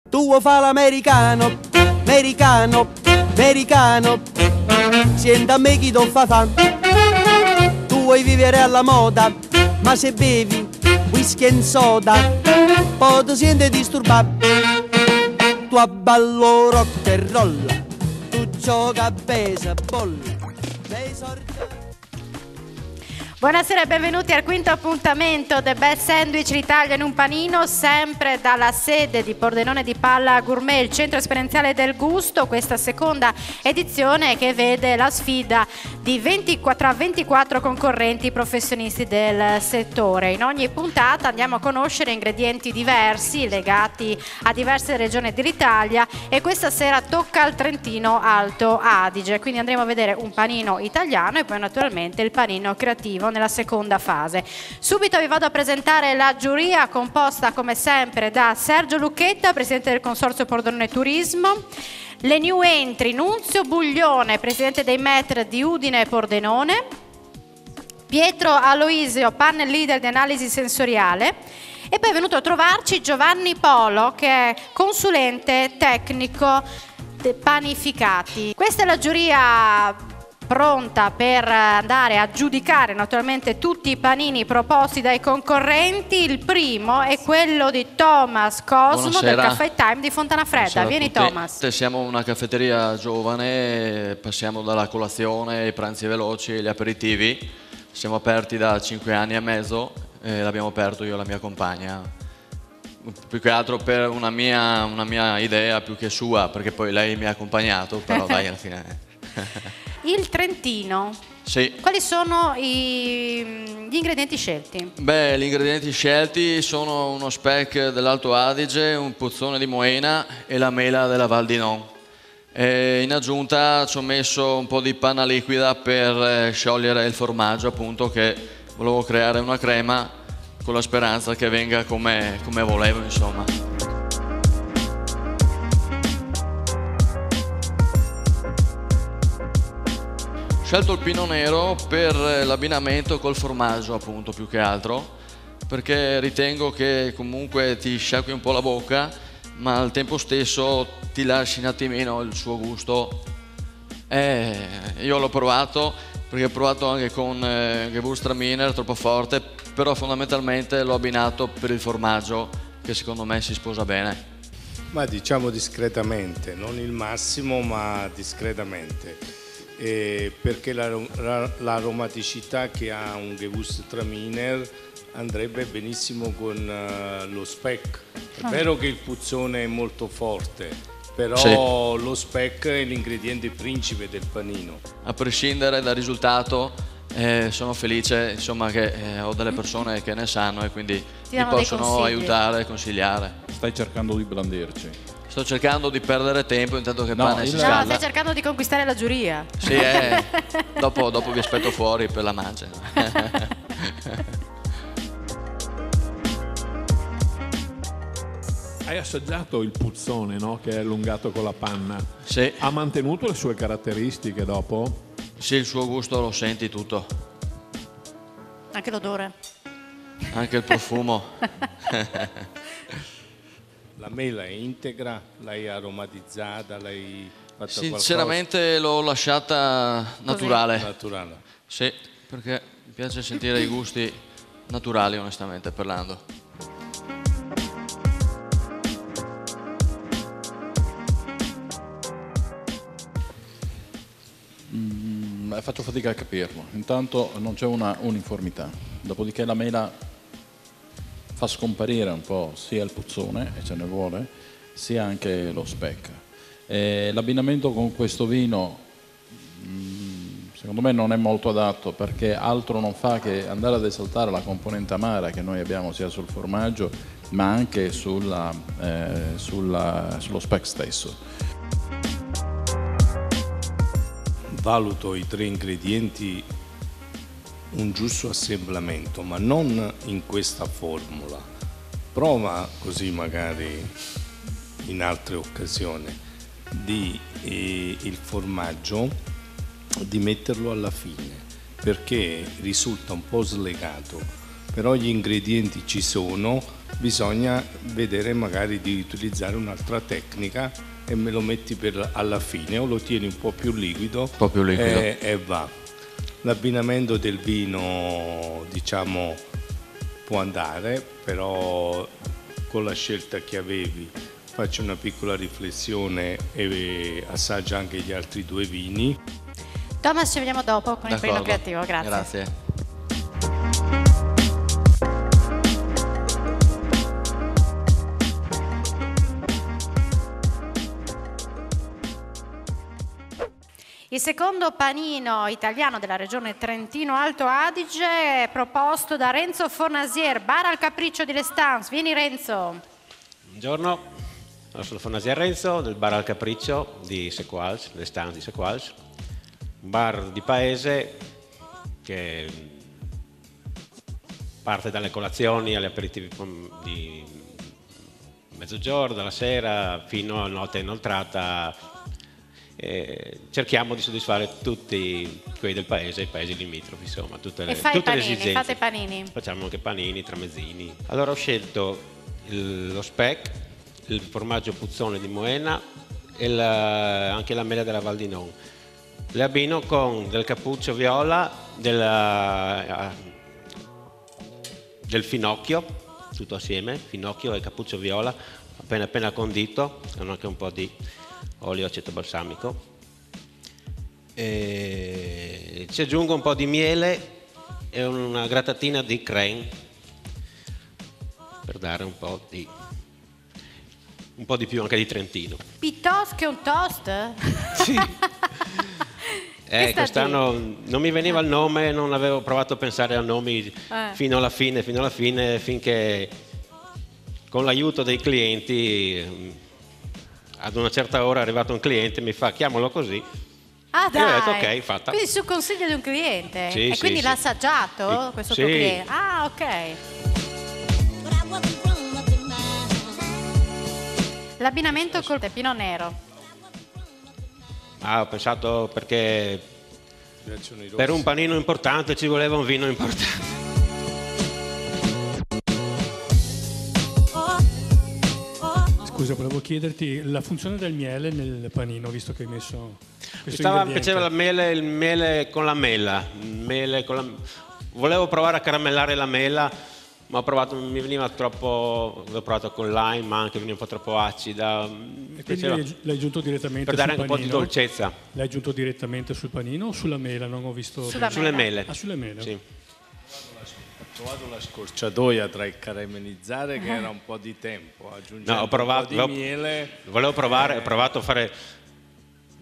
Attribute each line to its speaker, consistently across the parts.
Speaker 1: Tu vuoi fare l'americano, americano, americano, senta a me chi ti fa. Tu vuoi vivere alla moda, ma se bevi whisky e soda, poi ti senti disturbato. Tu abballo rock e roll, tu gioca a baseball, sei sorte.
Speaker 2: Buonasera e benvenuti al quinto appuntamento del Best Sandwich l'Italia in un panino, sempre dalla sede di Pordenone di Palla Gourmet, il centro esperienziale del gusto. Questa seconda edizione che vede la sfida di tra 24 concorrenti professionisti del settore. In ogni puntata andiamo a conoscere ingredienti diversi legati a diverse regioni dell'Italia e questa sera tocca al Trentino Alto Adige, quindi andremo a vedere un panino italiano e poi naturalmente il panino creativo nella seconda fase. Subito vi vado a presentare la giuria composta come sempre da Sergio Lucchetta, presidente del Consorzio Pordenone Turismo, le new entry Nunzio Buglione, presidente dei METR di Udine e Pordenone, Pietro Aloisio, panel leader di analisi sensoriale, e poi è venuto a trovarci Giovanni Polo, che è consulente tecnico dei panificati. Questa è la giuria pronta per andare a giudicare naturalmente tutti i panini proposti dai concorrenti. Il primo è quello di Thomas Cosmo. Buonasera. Del Caffè Time di Fontana Fredda. Vieni Thomas.
Speaker 3: Siamo una caffetteria giovane, passiamo dalla colazione ai pranzi veloci e agli aperitivi. Siamo aperti da 5 anni e mezzo e l'abbiamo aperto io e la mia compagna. Più che altro per una mia idea più che sua, perché poi lei mi ha accompagnato, però dai, alla fine.
Speaker 2: Il Trentino, sì. Quali sono gli ingredienti scelti?
Speaker 3: Beh, gli ingredienti scelti sono uno speck dell'Alto Adige, un puzzone di Moena e la mela della Val di Non. E in aggiunta ci ho messo un po' di panna liquida per sciogliere il formaggio, appunto, che volevo creare una crema con la speranza che venga come volevo, insomma. Ho scelto il Pinot Nero per l'abbinamento col formaggio, appunto, più che altro, perché ritengo che comunque ti sciacqui un po' la bocca, ma al tempo stesso ti lasci un attimino il suo gusto. Io l'ho provato, perché ho provato anche con Gewürztraminer, troppo forte, però fondamentalmente l'ho abbinato per il formaggio, che secondo me si sposa bene.
Speaker 4: Ma diciamo discretamente, non il massimo, ma discretamente. Perché l'aromaticità che ha un Gewürztraminer andrebbe benissimo con lo speck. È vero che il puzzone è molto forte, però sì, lo speck è l'ingrediente principe del panino.
Speaker 3: A prescindere dal risultato, sono felice, insomma, che ho delle persone che ne sanno e quindi mi possono aiutare e consigliare.
Speaker 5: Stai cercando di brandirci?
Speaker 3: Sto cercando di perdere tempo intanto che il pane si scalda.
Speaker 2: No, stai cercando di conquistare la giuria.
Speaker 3: Sì, dopo vi aspetto fuori per la mancia.
Speaker 5: Hai assaggiato il puzzone, no? Che è allungato con la panna.
Speaker 3: Sì.
Speaker 5: Ha mantenuto le sue caratteristiche dopo?
Speaker 3: Sì, il suo gusto lo senti tutto.
Speaker 2: Anche l'odore.
Speaker 3: Anche il profumo.
Speaker 4: La mela è integra, l'hai aromatizzata, l'hai fatta
Speaker 3: sinceramente l'ho lasciata naturale.
Speaker 4: Naturale.
Speaker 3: Sì, perché mi piace sentire i gusti naturali, onestamente parlando.
Speaker 5: Faccio fatica a capirlo. Intanto non c'è un'uniformità. Dopodiché la mela fa scomparire un po' sia il puzzone, e ce ne vuole, sia anche lo speck. L'abbinamento con questo vino secondo me non è molto adatto, perché altro non fa che andare ad esaltare la componente amara che noi abbiamo sia sul formaggio ma anche sullo speck stesso.
Speaker 4: Valuto i 3 ingredienti un giusto assemblamento, ma non in questa formula. Prova così magari in altre occasioni il formaggio di metterlo alla fine, perché risulta un po' slegato, però gli ingredienti ci sono bisogna vedere magari di utilizzare un'altra tecnica e me lo metti alla fine, o lo tieni un po' più liquido, e va. L'abbinamento del vino, diciamo, può andare, però con la scelta che avevi faccio una piccola riflessione e assaggia anche gli altri 2 vini.
Speaker 2: Thomas, ci vediamo dopo con il panino creativo, grazie.
Speaker 3: Grazie.
Speaker 2: Il secondo panino italiano della regione Trentino Alto Adige è proposto da Renzo Fornasier, Bar al Capriccio di Lestans. Vieni Renzo.
Speaker 6: Buongiorno, sono Fornasier Renzo del Bar al Capriccio di Sequals, Lestans di Sequals, un bar di paese che parte dalle colazioni agli aperitivi di mezzogiorno, dalla sera fino a notte inoltrata. Cerchiamo di soddisfare tutti quelli del paese, i paesi limitrofi, insomma, tutte le esigenze.
Speaker 2: Fate panini.
Speaker 6: Facciamo anche panini, tramezzini. Allora ho scelto lo speck, il formaggio puzzone di Moena e anche la mela della Val di Non. Le abbino con del cappuccio viola, del finocchio, tutto assieme, finocchio e cappuccio viola, appena condito, con anche un po' di olio aceto balsamico. E ci aggiungo un po' di miele e una grattatina di crème per dare un po' di più anche di Trentino.
Speaker 2: Piuttosto che un toast?
Speaker 6: Sì. Quest'anno non mi veniva il nome, non avevo provato a pensare a nomi fino alla fine, finché con l'aiuto dei clienti ad una certa ora è arrivato un cliente e mi fa chiamalo così.
Speaker 2: Ah dai,
Speaker 6: e ho detto ok, fatta.
Speaker 2: Quindi su consiglio di un cliente?
Speaker 6: Sì,
Speaker 2: e quindi
Speaker 6: sì,
Speaker 2: l'ha
Speaker 6: sì.
Speaker 2: assaggiato questo tuo cliente? Ah ok. L'abbinamento col peppino nero.
Speaker 6: Ho pensato perché per un panino importante ci voleva un vino importante.
Speaker 7: Scusa, volevo chiederti la funzione del miele nel panino, visto che hai messo questo
Speaker 6: Mi piaceva il miele con la mela. Volevo provare a caramellare la mela, ma mi veniva troppo. L'ho provato con lime, ma anche veniva un po' troppo acida.
Speaker 7: E quindi l'hai aggiunto direttamente
Speaker 6: per dare
Speaker 7: sul
Speaker 6: anche un po' di dolcezza.
Speaker 7: L'hai aggiunto direttamente sul panino o sulla mela? Non ho visto.
Speaker 6: Sulle mele.
Speaker 7: Ah, sulle mele?
Speaker 6: Sì.
Speaker 4: Ho trovato la scorciatoia tra il caramellizzare, che era un po' di tempo, aggiungendo
Speaker 6: ho provato,
Speaker 4: un po' di miele.
Speaker 6: Volevo provare, ho provato a fare,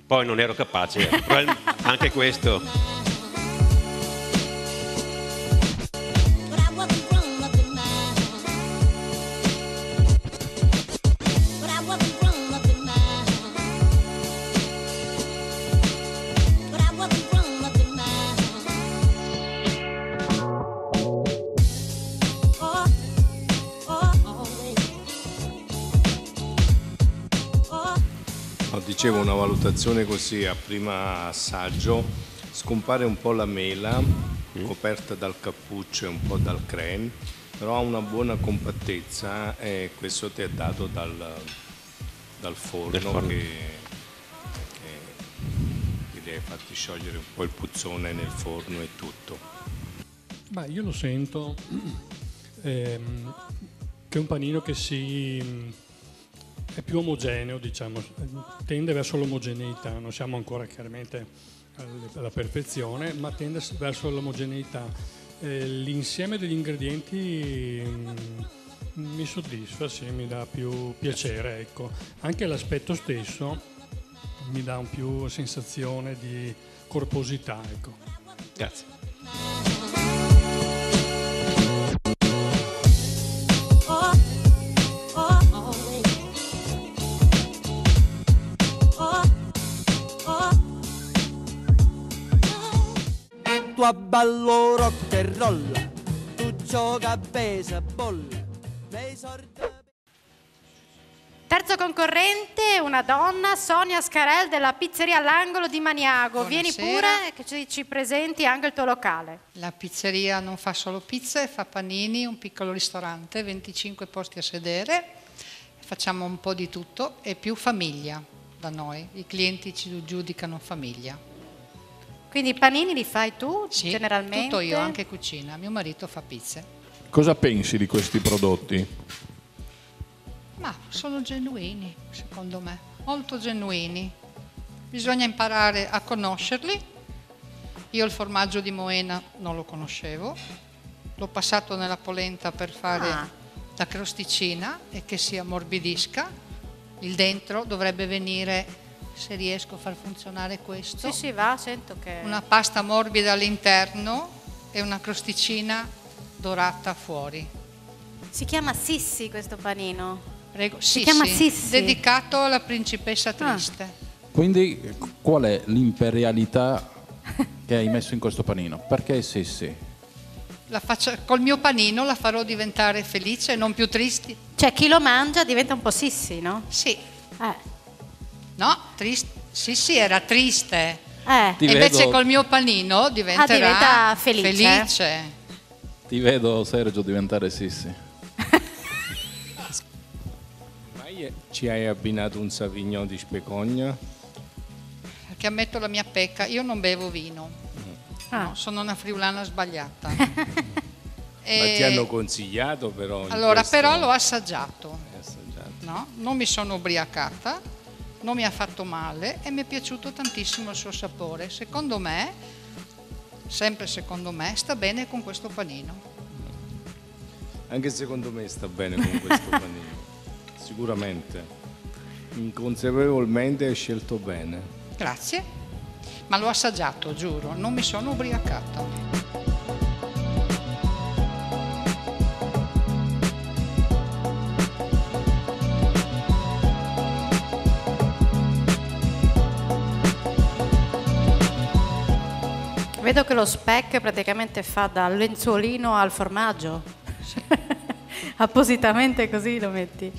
Speaker 6: poi non ero capace, anche questo.
Speaker 4: Dicevo, una valutazione così a prima assaggio, scompare un po' la mela coperta dal cappuccio e un po' dal crème, però ha una buona compattezza e questo ti è dato dal forno che li hai fatti sciogliere un po' il puzzone nel forno e tutto.
Speaker 7: Ma io lo sento che è un panino che è più omogeneo, diciamo, tende verso l'omogeneità, non siamo ancora chiaramente alla perfezione, ma tende verso l'omogeneità. L'insieme degli ingredienti mi soddisfa, sì, mi dà più piacere, ecco. Anche l'aspetto stesso mi dà un più sensazione di corposità, ecco.
Speaker 6: Grazie.
Speaker 1: Tu abballo rock e roll, tu gioca a baseball, nei sordi...
Speaker 2: Terzo concorrente, una donna, Sonia Scarel della pizzeria all'angolo di Maniago. Vieni pure che ci presenti anche il tuo locale.
Speaker 8: La pizzeria non fa solo pizze, fa panini, un piccolo ristorante, 25 posti a sedere, facciamo un po' di tutto e più famiglia da noi, i clienti ci giudicano famiglia.
Speaker 2: Quindi i panini li fai tu
Speaker 8: Sì,
Speaker 2: generalmente?
Speaker 8: tutto io, anche cucina, mio marito fa pizze.
Speaker 5: Cosa pensi di questi prodotti?
Speaker 8: Ma sono genuini, secondo me, molto genuini. Bisogna imparare a conoscerli. Io il formaggio di Moena non lo conoscevo, l'ho passato nella polenta per fare la crosticina e che si ammorbidisca. Il dentro dovrebbe venire, se riesco a far funzionare questo.
Speaker 2: Sì, va, sento che...
Speaker 8: Una pasta morbida all'interno e una crosticina dorata fuori.
Speaker 2: Si chiama Sissi questo panino?
Speaker 8: Prego.
Speaker 2: Si chiama Sissi?
Speaker 8: Dedicato alla principessa triste.
Speaker 5: Quindi qual è l'imperialità che hai messo in questo panino? Perché Sissi?
Speaker 8: Col mio panino la farò diventare felice e non più triste.
Speaker 2: Cioè chi lo mangia diventa un po' Sissi, no?
Speaker 8: Sì. No, Sissi era triste.
Speaker 2: E
Speaker 8: invece col mio panino diventa felice.
Speaker 5: Ti vedo, Sergio, diventare Sissi.
Speaker 4: Ci hai abbinato un Sauvignon di Specogna?
Speaker 8: Perché ammetto la mia pecca, io non bevo vino. No, sono una friulana sbagliata.
Speaker 4: Ma ti hanno consigliato però?
Speaker 8: Allora, però l'ho assaggiato. No? Non mi sono ubriacata, non mi ha fatto male e mi è piaciuto tantissimo il suo sapore. Secondo me, sempre secondo me, sta bene con questo panino.
Speaker 4: Anche secondo me sta bene con questo panino. Sicuramente, inconsapevolmente hai scelto bene.
Speaker 8: Grazie, ma l'ho assaggiato, giuro, non mi sono ubriacata.
Speaker 2: Vedo che lo speck praticamente fa dal lenzuolino al formaggio. Appositamente così lo metti.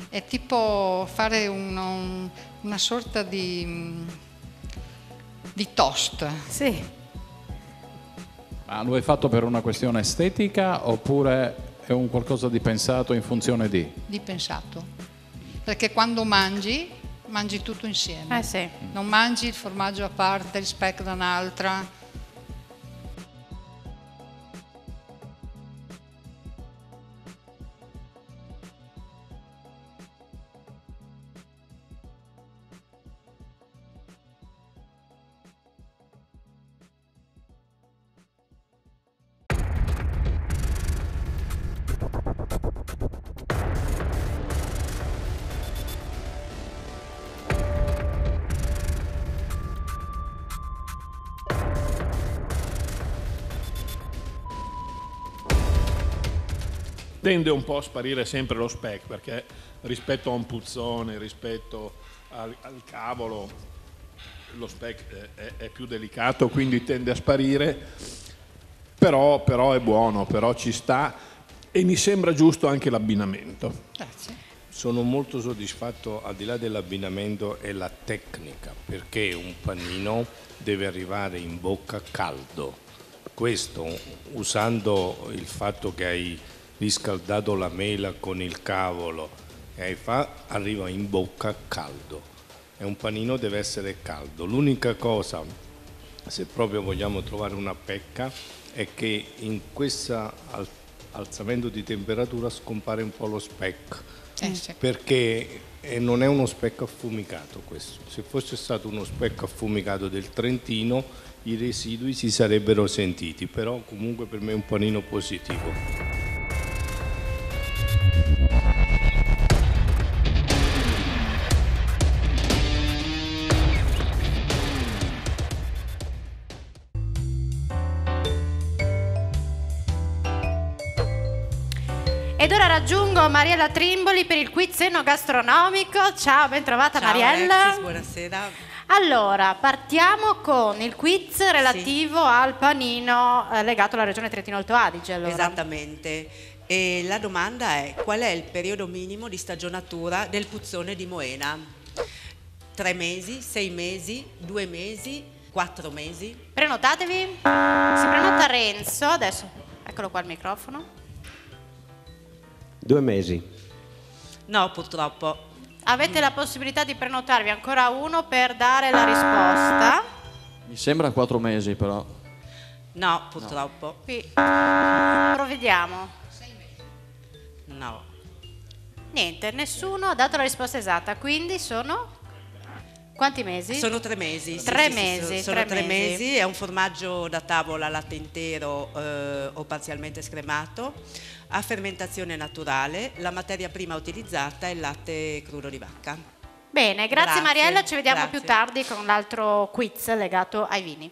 Speaker 8: È tipo fare una sorta di toast.
Speaker 2: Sì.
Speaker 5: Ma lo hai fatto per una questione estetica oppure è un qualcosa di pensato in funzione di?
Speaker 8: Di pensato. Perché quando mangi tutto insieme.
Speaker 2: Sì.
Speaker 8: Non mangi il formaggio a parte, il speck da un'altra.
Speaker 9: Tende un po' a sparire sempre lo speck, perché rispetto a un puzzone, rispetto al cavolo, lo speck è più delicato, quindi tende a sparire, però è buono, però ci sta e mi sembra giusto anche l'abbinamento.
Speaker 8: Grazie.
Speaker 4: Sono molto soddisfatto, al di là dell'abbinamento, è la tecnica, perché un panino deve arrivare in bocca caldo. Questo, usando il fatto che hai riscaldato la mela con il cavolo e arriva in bocca caldo. E un panino deve essere caldo. L'unica cosa, se proprio vogliamo trovare una pecca, è che in questo alzamento di temperatura scompare un po' lo speck,
Speaker 8: Sì.
Speaker 4: perché non è uno speck affumicato questo. Se fosse stato uno speck affumicato del Trentino, i residui si sarebbero sentiti, però comunque per me è un panino positivo.
Speaker 2: Ed ora raggiungo Mariella Trimboli per il quiz enogastronomico. Ciao, ben trovata. Ciao, Mariella.
Speaker 10: Alexis, buonasera.
Speaker 2: Allora, partiamo con il quiz relativo al panino legato alla regione Trentino-Alto Adige. Allora.
Speaker 10: Esattamente. E la domanda è: qual è il periodo minimo di stagionatura del puzzone di Moena? 3 mesi, 6 mesi, 2 mesi, 4 mesi?
Speaker 2: Prenotatevi. Si prenota Renzo, adesso eccolo qua il microfono.
Speaker 11: 2 mesi.
Speaker 10: No, purtroppo.
Speaker 2: Avete la possibilità di prenotarvi ancora uno per dare la risposta.
Speaker 3: Mi sembra 4 mesi però.
Speaker 10: No, purtroppo.
Speaker 2: Qui provvediamo.
Speaker 10: No.
Speaker 2: Niente, nessuno ha dato la risposta esatta, quindi sono quanti mesi?
Speaker 10: Sono 3 mesi. Sì,
Speaker 2: 3
Speaker 10: sì,
Speaker 2: mesi.
Speaker 10: Sono 3 mesi, è un formaggio da tavola latte intero o parzialmente scremato, a fermentazione naturale, la materia prima utilizzata è il latte crudo di vacca.
Speaker 2: Bene, grazie Mariella, ci vediamo
Speaker 10: grazie.
Speaker 2: più tardi con l'altro quiz legato ai vini.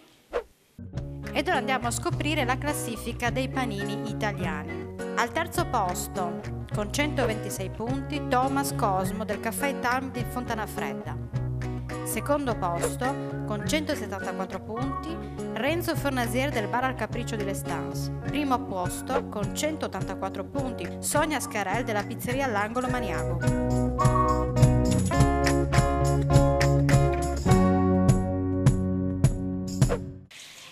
Speaker 2: Ed ora andiamo a scoprire la classifica dei panini italiani. Al terzo posto, con 126 punti, Thomas Cosmo del Caffè Time di Fontanafredda. Secondo posto, con 174 punti, Renzo Fornasier del Bar al Capriccio di Lestance. Primo posto, con 184 punti, Sonia Scarel della Pizzeria all'Angolo Maniago.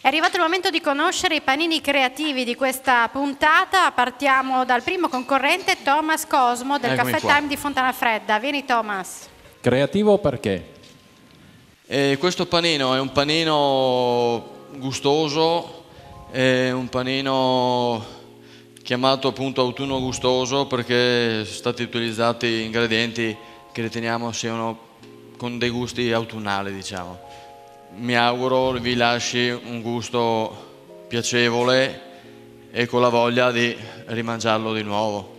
Speaker 2: È arrivato il momento di conoscere i panini creativi di questa puntata. Partiamo dal primo concorrente, Thomas Cosmo del
Speaker 3: Eccomi
Speaker 2: Caffè
Speaker 3: qua.
Speaker 2: Time di Fontanafredda. Vieni Thomas.
Speaker 5: Creativo perché?
Speaker 3: Questo panino è un panino gustoso, è un panino chiamato appunto autunno gustoso perché sono stati utilizzati ingredienti che riteniamo siano con dei gusti autunnali, diciamo. Mi auguro vi lasci un gusto piacevole e con la voglia di rimangiarlo di nuovo.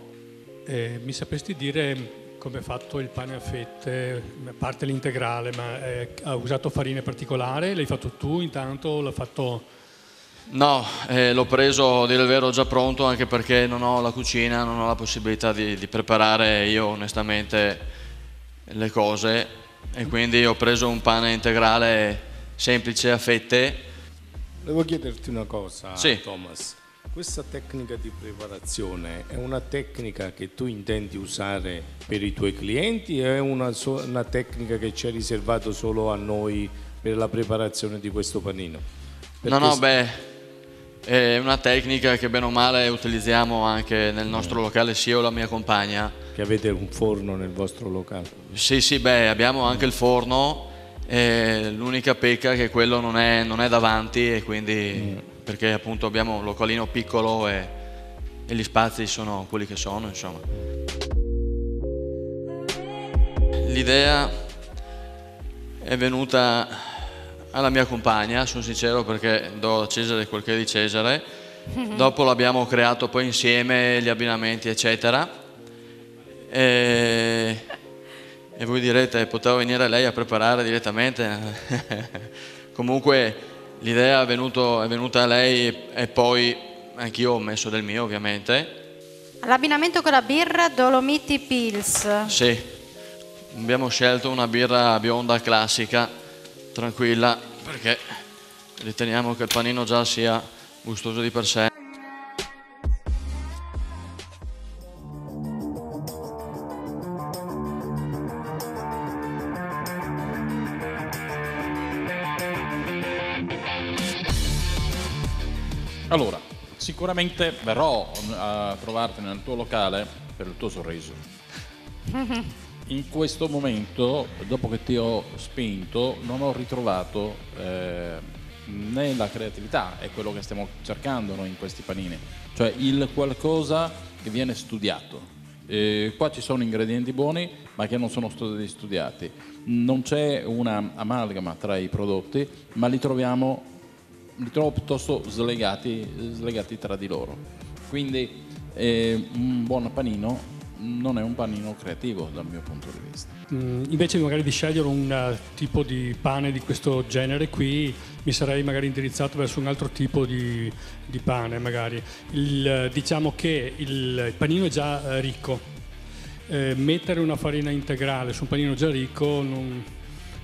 Speaker 7: Mi sapresti dire come è fatto il pane a fette, a parte l'integrale, ma ha usato farina particolare? L'hai fatto tu intanto o l'ha fatto...
Speaker 3: No, l'ho preso a dire il vero già pronto, anche perché non ho la cucina, non ho la possibilità di preparare io onestamente le cose, e quindi ho preso un pane integrale semplice a fette.
Speaker 4: Volevo chiederti una cosa,
Speaker 3: Sì.
Speaker 4: Thomas. Questa tecnica di preparazione è una tecnica che tu intendi usare per i tuoi clienti o è una tecnica che ci hai riservato solo a noi per la preparazione di questo panino?
Speaker 3: È una tecnica che bene o male utilizziamo anche nel nostro locale, sia io e la mia compagna.
Speaker 4: Che avete un forno nel vostro locale?
Speaker 3: Sì, abbiamo anche il forno, l'unica pecca è che quello non è davanti, e quindi perché appunto abbiamo un localino piccolo e gli spazi sono quelli che sono, insomma. L'idea è venuta alla mia compagna, sono sincero, perché do a Cesare quel che è di Cesare. Dopo l'abbiamo creato poi insieme, gli abbinamenti eccetera, e voi direte poteva venire lei a preparare direttamente. Comunque l'idea è venuta a lei e poi anch'io ho messo del mio, ovviamente.
Speaker 2: L'abbinamento con la birra Dolomiti Pils.
Speaker 3: Sì, abbiamo scelto una birra bionda classica, tranquilla, perché riteniamo che il panino già sia gustoso di per sé.
Speaker 5: Allora, sicuramente verrò a trovarti nel tuo locale per il tuo sorriso. In questo momento, dopo che ti ho spinto, non ho ritrovato né la creatività, è quello che stiamo cercando noi in questi panini, cioè il qualcosa che viene studiato. Qua ci sono ingredienti buoni, ma che non sono stati studiati. Non c'è una amalgama tra i prodotti, ma li trovo piuttosto slegati tra di loro. Quindi un buon panino non è un panino creativo dal mio punto di vista.
Speaker 7: Invece magari di scegliere un tipo di pane di questo genere qui, mi sarei magari indirizzato verso un altro tipo di pane magari. Diciamo che il panino è già ricco. Mettere una farina integrale su un panino già ricco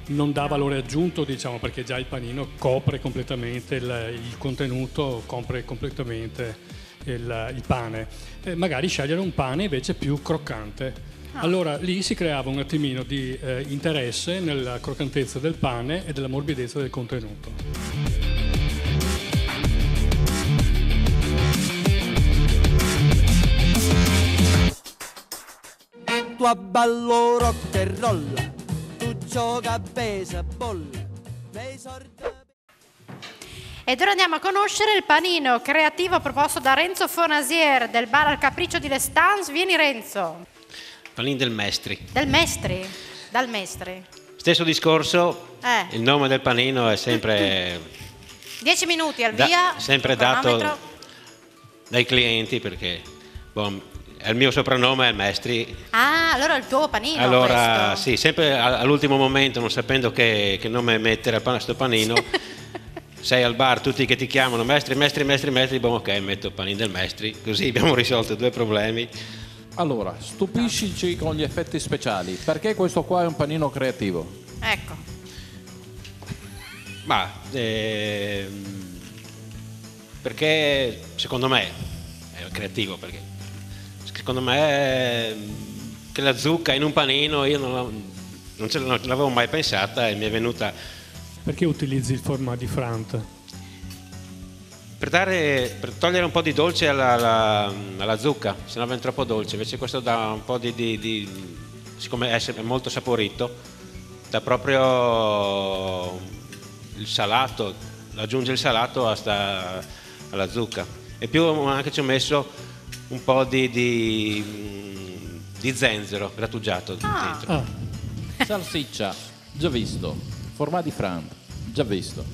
Speaker 7: non dà valore aggiunto, diciamo, perché già il panino copre completamente il contenuto, copre completamente il pane, magari scegliere un pane invece più croccante. Allora lì si creava un attimino di interesse nella croccantezza del pane e della morbidezza del contenuto.
Speaker 1: Tu abballo rock e roll, tu gioca a baseball, nei sordi.
Speaker 2: Ed ora andiamo a conoscere il panino creativo proposto da Renzo Fonasier del bar Al Capriccio di Lestans. Vieni Renzo.
Speaker 6: Panino del Mestri.
Speaker 2: Del Mestri? Dal Mestri.
Speaker 6: Stesso discorso, il nome del panino è sempre
Speaker 2: 10 minuti al via.
Speaker 6: Sempre dato dai clienti perché il mio soprannome è il Mestri.
Speaker 2: Ah, allora il tuo panino.
Speaker 6: Allora
Speaker 2: questo.
Speaker 6: sì, sempre all'ultimo momento, non sapendo che nome mettere a questo panino, sei al bar, tutti che ti chiamano Mestri, boh, ok, metto il panino del Mestri, così abbiamo risolto 2 problemi.
Speaker 5: Allora, stupiscici con gli effetti speciali. Perché questo qua è un panino creativo?
Speaker 2: Ecco.
Speaker 6: Ma perché secondo me è creativo, perché secondo me che la zucca in un panino io non l'avevo mai pensata e mi è venuta.
Speaker 7: Perché utilizzi il formato di Frant?
Speaker 6: Per togliere un po' di dolce alla zucca, se no viene troppo dolce, invece questo dà un po' siccome è molto saporito, dà proprio il salato, aggiunge il salato alla zucca. E più anche ci ho messo un po' di zenzero grattugiato dentro.
Speaker 5: Salsiccia, già visto. Formato di Frant, già visto.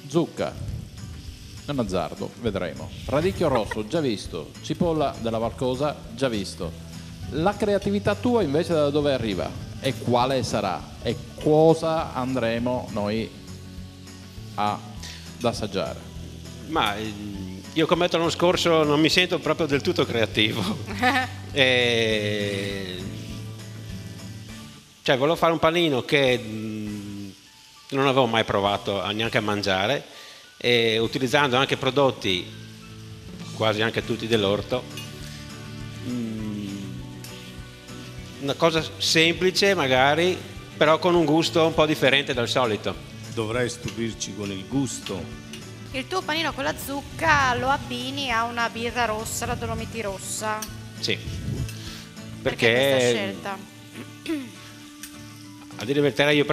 Speaker 5: Zucca, non azzardo, vedremo. Radicchio rosso, già visto. Cipolla della Valcosa, già visto. La creatività tua invece da dove arriva? E quale sarà? E cosa andremo noi ad assaggiare?
Speaker 6: Ma io come l'anno scorso non mi sento proprio del tutto creativo. Cioè volevo fare un panino che non avevo mai provato neanche a mangiare, e utilizzando anche prodotti quasi anche tutti dell'orto, una cosa semplice magari, però con un gusto un po' differente dal solito.
Speaker 4: Dovrai stupirci con il gusto.
Speaker 2: Il tuo panino con la zucca lo abbini a una birra rossa, la Dolomiti rossa.
Speaker 6: Sì,
Speaker 2: Perché questa scelta?
Speaker 6: A dire la verità io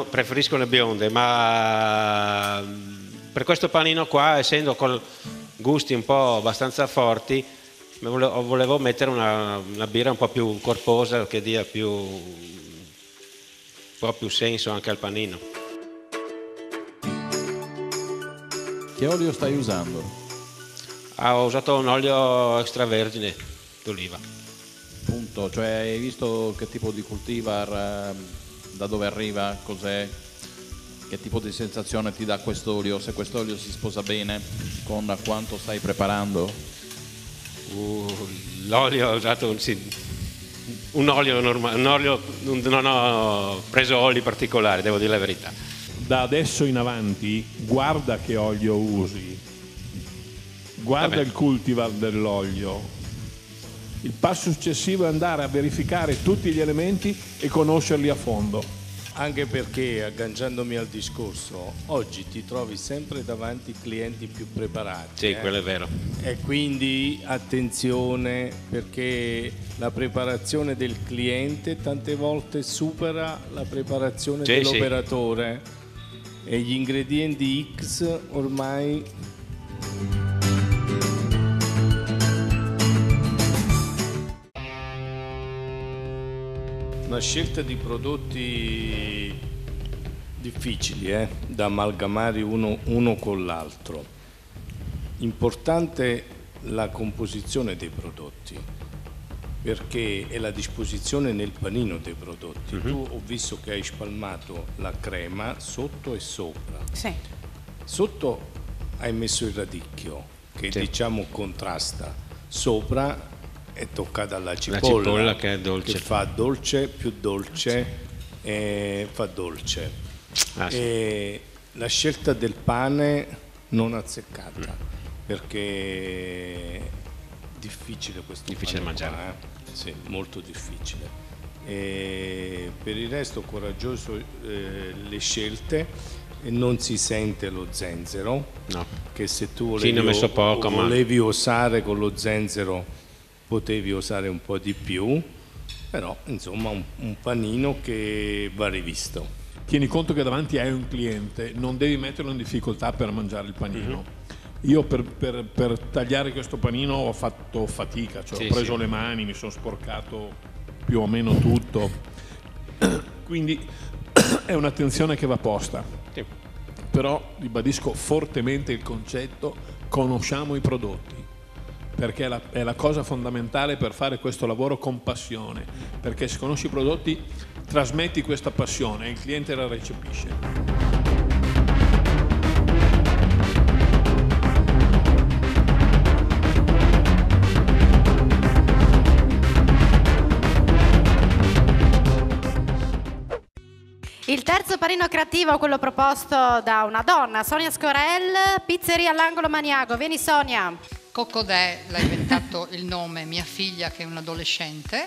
Speaker 6: preferisco le bionde, ma per questo panino qua, essendo con gusti un po' abbastanza forti, volevo mettere una birra un po' più corposa, che dia un po' più senso anche al panino.
Speaker 5: Che olio stai usando?
Speaker 6: Ho usato un olio extravergine d'oliva.
Speaker 5: Punto, cioè hai visto che tipo di cultivar, da dove arriva, cos'è, che tipo di sensazione ti dà quest'olio, se quest'olio si sposa bene con quanto stai preparando?
Speaker 6: L'olio ho usato un olio normale, non ho preso oli particolari, devo dire la verità.
Speaker 9: Da adesso in avanti guarda che olio usi, guarda il cultivar dell'olio. Il passo successivo è andare a verificare tutti gli elementi e conoscerli a fondo.
Speaker 4: Anche perché, agganciandomi al discorso, oggi ti trovi sempre davanti clienti più preparati.
Speaker 6: Sì, quello è vero.
Speaker 4: E quindi attenzione, perché la preparazione del cliente tante volte supera la preparazione dell'operatore. E gli ingredienti X ormai... Una scelta di prodotti difficili da amalgamare uno con l'altro. Importante la composizione dei prodotti, perché è la disposizione nel panino dei prodotti. Tu ho visto che hai spalmato la crema sotto e sopra.
Speaker 2: Sì.
Speaker 4: Sotto hai messo il radicchio, che diciamo contrasta. Sopra è toccata la cipolla
Speaker 6: che è dolce,
Speaker 4: che fa dolce, più dolce, fa dolce. E la scelta del pane non azzeccata, perché è difficile questo
Speaker 6: Difficile
Speaker 4: pane
Speaker 6: mangiare.
Speaker 4: qua, Sì, molto difficile. E per il resto coraggioso le scelte, e non si sente lo zenzero,
Speaker 6: No.
Speaker 4: che se tu
Speaker 6: Sì, ne ho messo poco, ma-
Speaker 4: volevi osare con lo zenzero potevi osare un po' di più, però insomma un panino che va rivisto.
Speaker 9: Tieni conto che davanti hai un cliente, non devi metterlo in difficoltà per mangiare il panino. Io per tagliare questo panino ho fatto fatica, cioè
Speaker 6: Sì,
Speaker 9: ho preso
Speaker 6: sì.
Speaker 9: le mani, mi sono sporcato più o meno tutto, quindi è un'attenzione che va posta.
Speaker 6: Sì.
Speaker 9: Però ribadisco fortemente il concetto: conosciamo i prodotti, perché è la cosa fondamentale per fare questo lavoro con passione, perché se conosci i prodotti trasmetti questa passione e il cliente la recepisce.
Speaker 2: Il terzo panino creativo, quello proposto da una donna, Sonia Scorel, Pizzeria all'Angolo Maniago. Vieni Sonia.
Speaker 8: Cocodè l'ha inventato il nome mia figlia, che è un adolescente,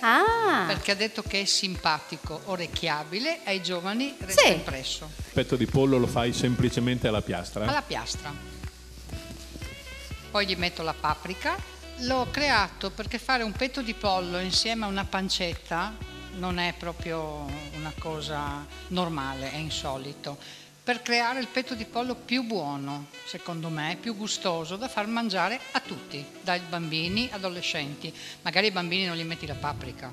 Speaker 8: perché ha detto che è simpatico, orecchiabile, ai giovani resta impresso.
Speaker 9: Il petto di pollo lo fai semplicemente alla piastra?
Speaker 8: Alla piastra. Poi gli metto la paprika. L'ho creato perché fare un petto di pollo insieme a una pancetta non è proprio una cosa normale, è insolito. Per creare il petto di pollo più buono, secondo me, più gustoso da far mangiare a tutti, dai bambini, adolescenti. Magari ai bambini non gli metti la paprika.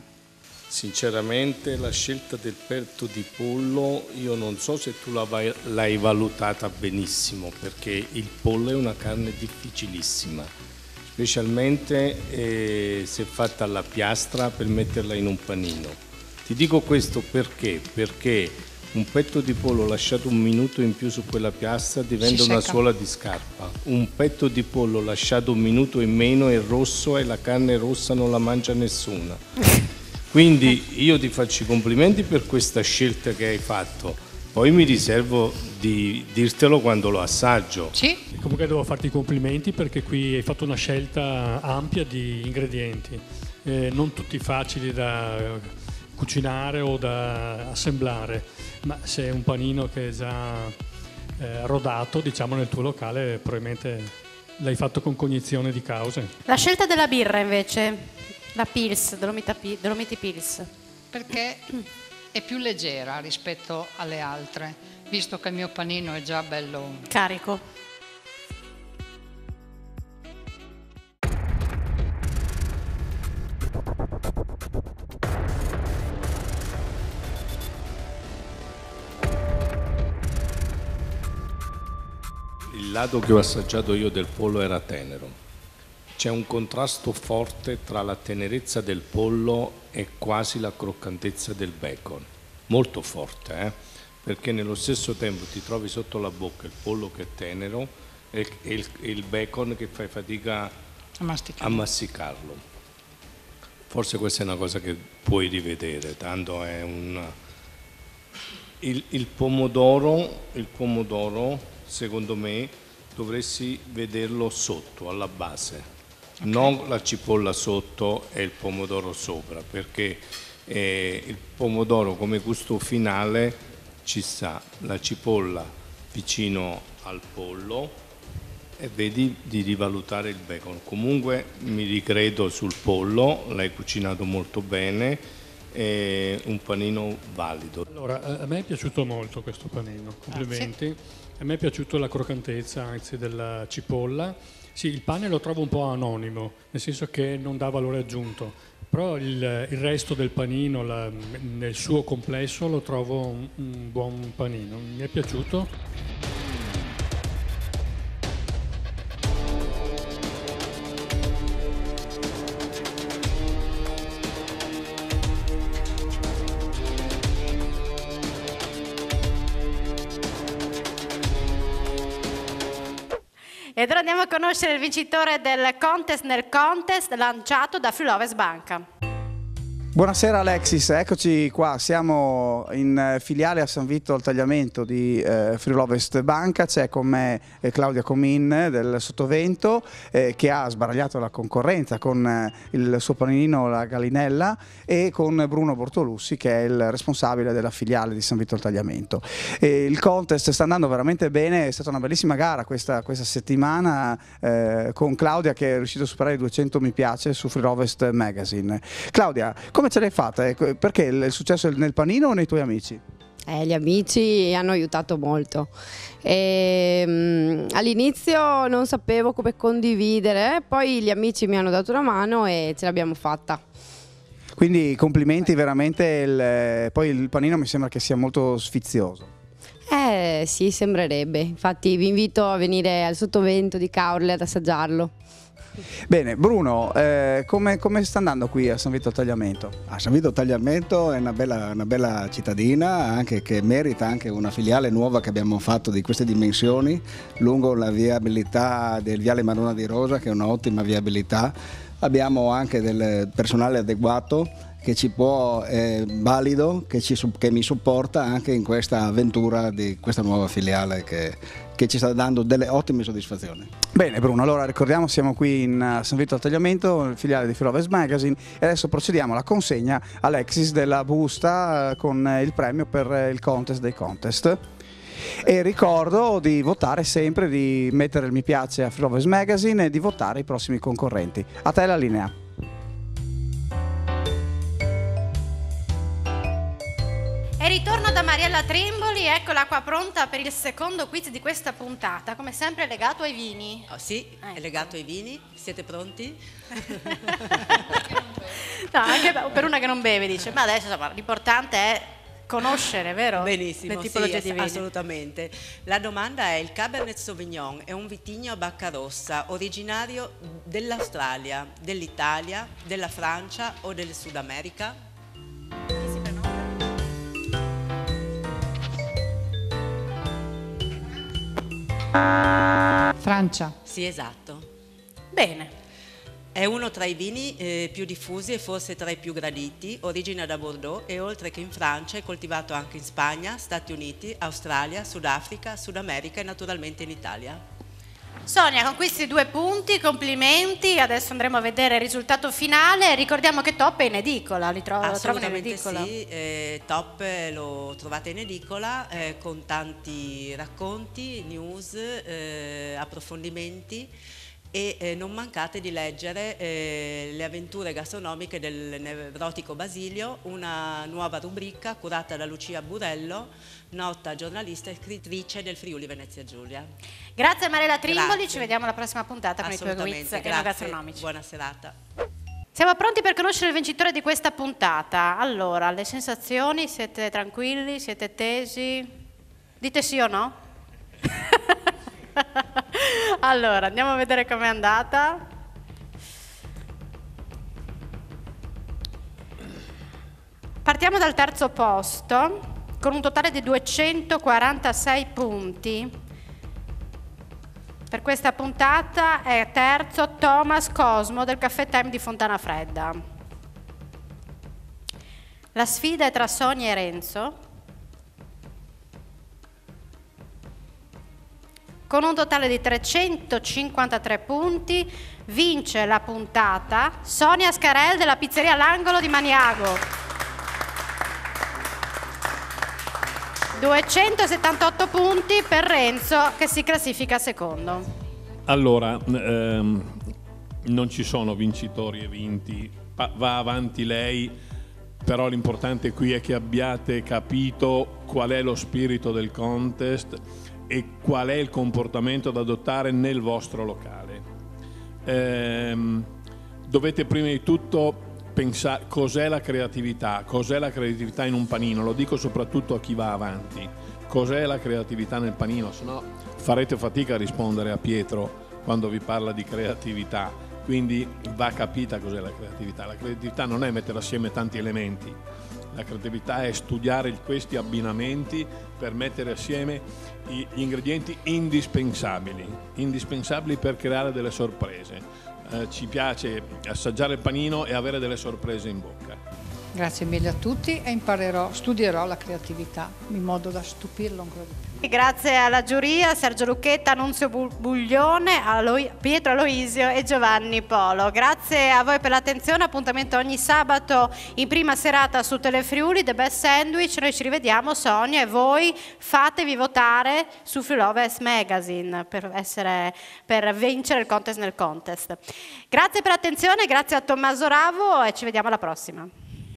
Speaker 4: Sinceramente la scelta del petto di pollo io non so se tu l'hai valutata benissimo, perché il pollo è una carne difficilissima, specialmente se fatta alla piastra per metterla in un panino. Ti dico questo perché un petto di pollo lasciato un minuto in più su quella piastra diventa una suola di scarpa. Un petto di pollo lasciato un minuto in meno è rosso e la carne rossa non la mangia nessuna. Quindi io ti faccio i complimenti per questa scelta che hai fatto, poi mi riservo di dirtelo quando lo assaggio.
Speaker 8: Sì.
Speaker 7: Comunque devo farti i complimenti perché qui hai fatto una scelta ampia di ingredienti, non tutti facili da cucinare o da assemblare, ma se è un panino che è già rodato, diciamo, nel tuo locale, probabilmente l'hai fatto con cognizione di cause.
Speaker 2: La scelta della birra invece, la Pils, Dolomiti Pils.
Speaker 8: Perché è più leggera rispetto alle altre, visto che il mio panino è già bello
Speaker 2: carico.
Speaker 4: Il lato che ho assaggiato io del pollo era tenero. C'è un contrasto forte tra la tenerezza del pollo e quasi la croccantezza del bacon. Molto forte, perché nello stesso tempo ti trovi sotto la bocca il pollo che è tenero e il bacon che fai fatica a masticarlo. Forse questa è una cosa che puoi rivedere, tanto è un... Il pomodoro, secondo me, dovresti vederlo sotto, alla base, non la cipolla sotto e il pomodoro sopra, perché il pomodoro come gusto finale ci sta la cipolla vicino al pollo e vedi di rivalutare il bacon. Comunque mi ricredo sul pollo, l'hai cucinato molto bene, è un panino valido.
Speaker 7: Allora, a me è piaciuto molto questo panino, complimenti. A me è piaciuta la croccantezza, anzi, della cipolla. Sì, il pane lo trovo un po' anonimo, nel senso che non dà valore aggiunto, però il resto del panino, nel suo complesso, lo trovo un buon panino. Mi è piaciuto.
Speaker 2: Ed ora andiamo a conoscere il vincitore del contest nel contest lanciato da Friuloves Banca.
Speaker 11: Buonasera Alexis, eccoci qua, siamo in filiale a San Vito al Tagliamento di Friulovest Banca, c'è con me Claudia Comin del Sottovento che ha sbaragliato la concorrenza con il suo paninino La Gallinella e con Bruno Bortolussi che è il responsabile della filiale di San Vito al Tagliamento. Il contest sta andando veramente bene, è stata una bellissima gara questa settimana con Claudia che è riuscita a superare i 200 mi piace su Friulovest Magazine. Claudia, come ce l'hai fatta? Perché il successo è nel panino o nei tuoi amici?
Speaker 12: Gli amici hanno aiutato molto. All'inizio non sapevo come condividere, poi gli amici mi hanno dato una mano e ce l'abbiamo fatta.
Speaker 11: Quindi complimenti veramente, poi il panino mi sembra che sia molto sfizioso.
Speaker 12: Sì, sembrerebbe. Infatti vi invito a venire al Sottovento di Caorle ad assaggiarlo.
Speaker 11: Bene, Bruno, come sta andando qui a San Vito al Tagliamento?
Speaker 13: A San Vito al Tagliamento è una bella cittadina, anche che merita anche una filiale nuova che abbiamo fatto di queste dimensioni, lungo la viabilità del Viale Marona di Rosa, che è un'ottima viabilità. Abbiamo anche del personale adeguato che ci può, valido, che mi supporta anche in questa avventura di questa nuova filiale che ci sta dando delle ottime soddisfazioni.
Speaker 11: Bene Bruno, allora ricordiamo siamo qui in San Vito al Tagliamento, filiale di Friulovest Magazine, e adesso procediamo alla consegna Alexis della busta con il premio per il contest dei contest. E ricordo di votare sempre, di mettere il mi piace a Friulovest Magazine e di votare i prossimi concorrenti. A te la linea.
Speaker 2: E ritorno da Mariella Trimboli, eccola qua pronta per il secondo quiz di questa puntata, come sempre legato ai vini.
Speaker 10: Oh, sì, è legato ai vini, siete pronti?
Speaker 2: No, anche per una che non beve dice, ma adesso insomma, l'importante è conoscere, vero?
Speaker 10: Benissimo,
Speaker 2: le tipologie di vini.
Speaker 10: Assolutamente. La domanda è: il Cabernet Sauvignon è un vitigno a bacca rossa originario dell'Australia, dell'Italia, della Francia o del Sud America?
Speaker 8: Francia.
Speaker 10: Sì, esatto.
Speaker 2: Bene.
Speaker 10: È uno tra i vini più diffusi e forse tra i più graditi, origina da Bordeaux e oltre che in Francia è coltivato anche in Spagna, Stati Uniti, Australia, Sudafrica, Sud America e naturalmente in Italia.
Speaker 2: Sonia, con questi 2 punti, complimenti. Adesso andremo a vedere il risultato finale. Ricordiamo che Top è in edicola, lo trovano in edicola.
Speaker 10: Sì, Top lo trovate in edicola con tanti racconti, news, approfondimenti. E non mancate di leggere le avventure gastronomiche del nevrotico Basilio, una nuova rubrica curata da Lucia Burello, nota giornalista e scrittrice del Friuli Venezia Giulia.
Speaker 2: Grazie Mariella Trimboli,
Speaker 10: Grazie.
Speaker 2: ci vediamo alla prossima puntata con i tuoi quiz enogastronomici.
Speaker 10: Buona serata.
Speaker 2: Siamo pronti per conoscere il vincitore di questa puntata. Allora, le sensazioni, siete tranquilli, siete tesi? Dite sì o no? Allora, andiamo a vedere com'è andata. Partiamo dal terzo posto, con un totale di 246 punti. Per questa puntata è terzo Thomas Cosmo del Caffè Time di Fontana Fredda. La sfida è tra Sonia e Renzo. Con un totale di 353 punti vince la puntata Sonia Scarel della pizzeria L'Angolo di Maniago. 278 punti per Renzo che si classifica secondo.
Speaker 9: Allora, non ci sono vincitori e vinti, va avanti lei, però l'importante qui è che abbiate capito qual è lo spirito del contest e qual è il comportamento da adottare nel vostro locale. Dovete prima di tutto pensare cos'è la creatività in un panino, lo dico soprattutto a chi va avanti, cos'è la creatività nel panino, se no farete fatica a rispondere a Pietro quando vi parla di creatività, quindi va capita cos'è la creatività non è mettere assieme tanti elementi. La creatività è studiare questi abbinamenti per mettere assieme gli ingredienti indispensabili per creare delle sorprese. Ci piace assaggiare il panino e avere delle sorprese in bocca.
Speaker 8: Grazie mille a tutti e studierò la creatività in modo da stupirlo ancora di più.
Speaker 2: Grazie alla giuria, Sergio Lucchetta, Annunzio Buglione, Pietro Aloisio e Giovanni Polo. Grazie a voi per l'attenzione, appuntamento ogni sabato in prima serata su Telefriuli, The Best Sandwich. Noi ci rivediamo, Sonia, e voi fatevi votare su Friulovest Magazine per vincere il contest nel contest. Grazie per l'attenzione, grazie a Tommaso Ravo e ci vediamo alla prossima.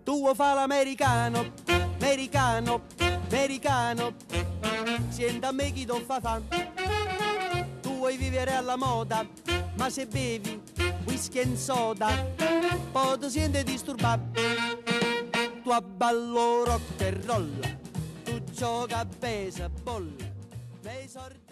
Speaker 1: Tu vuoi fare l'americano, americano, americano, senta a me chi ti fa fan. Tu vuoi vivere alla moda, ma se bevi whisky e soda, poi ti senti disturbato. Tu abballo rock e roll, tu gioca a baseball, nei sordi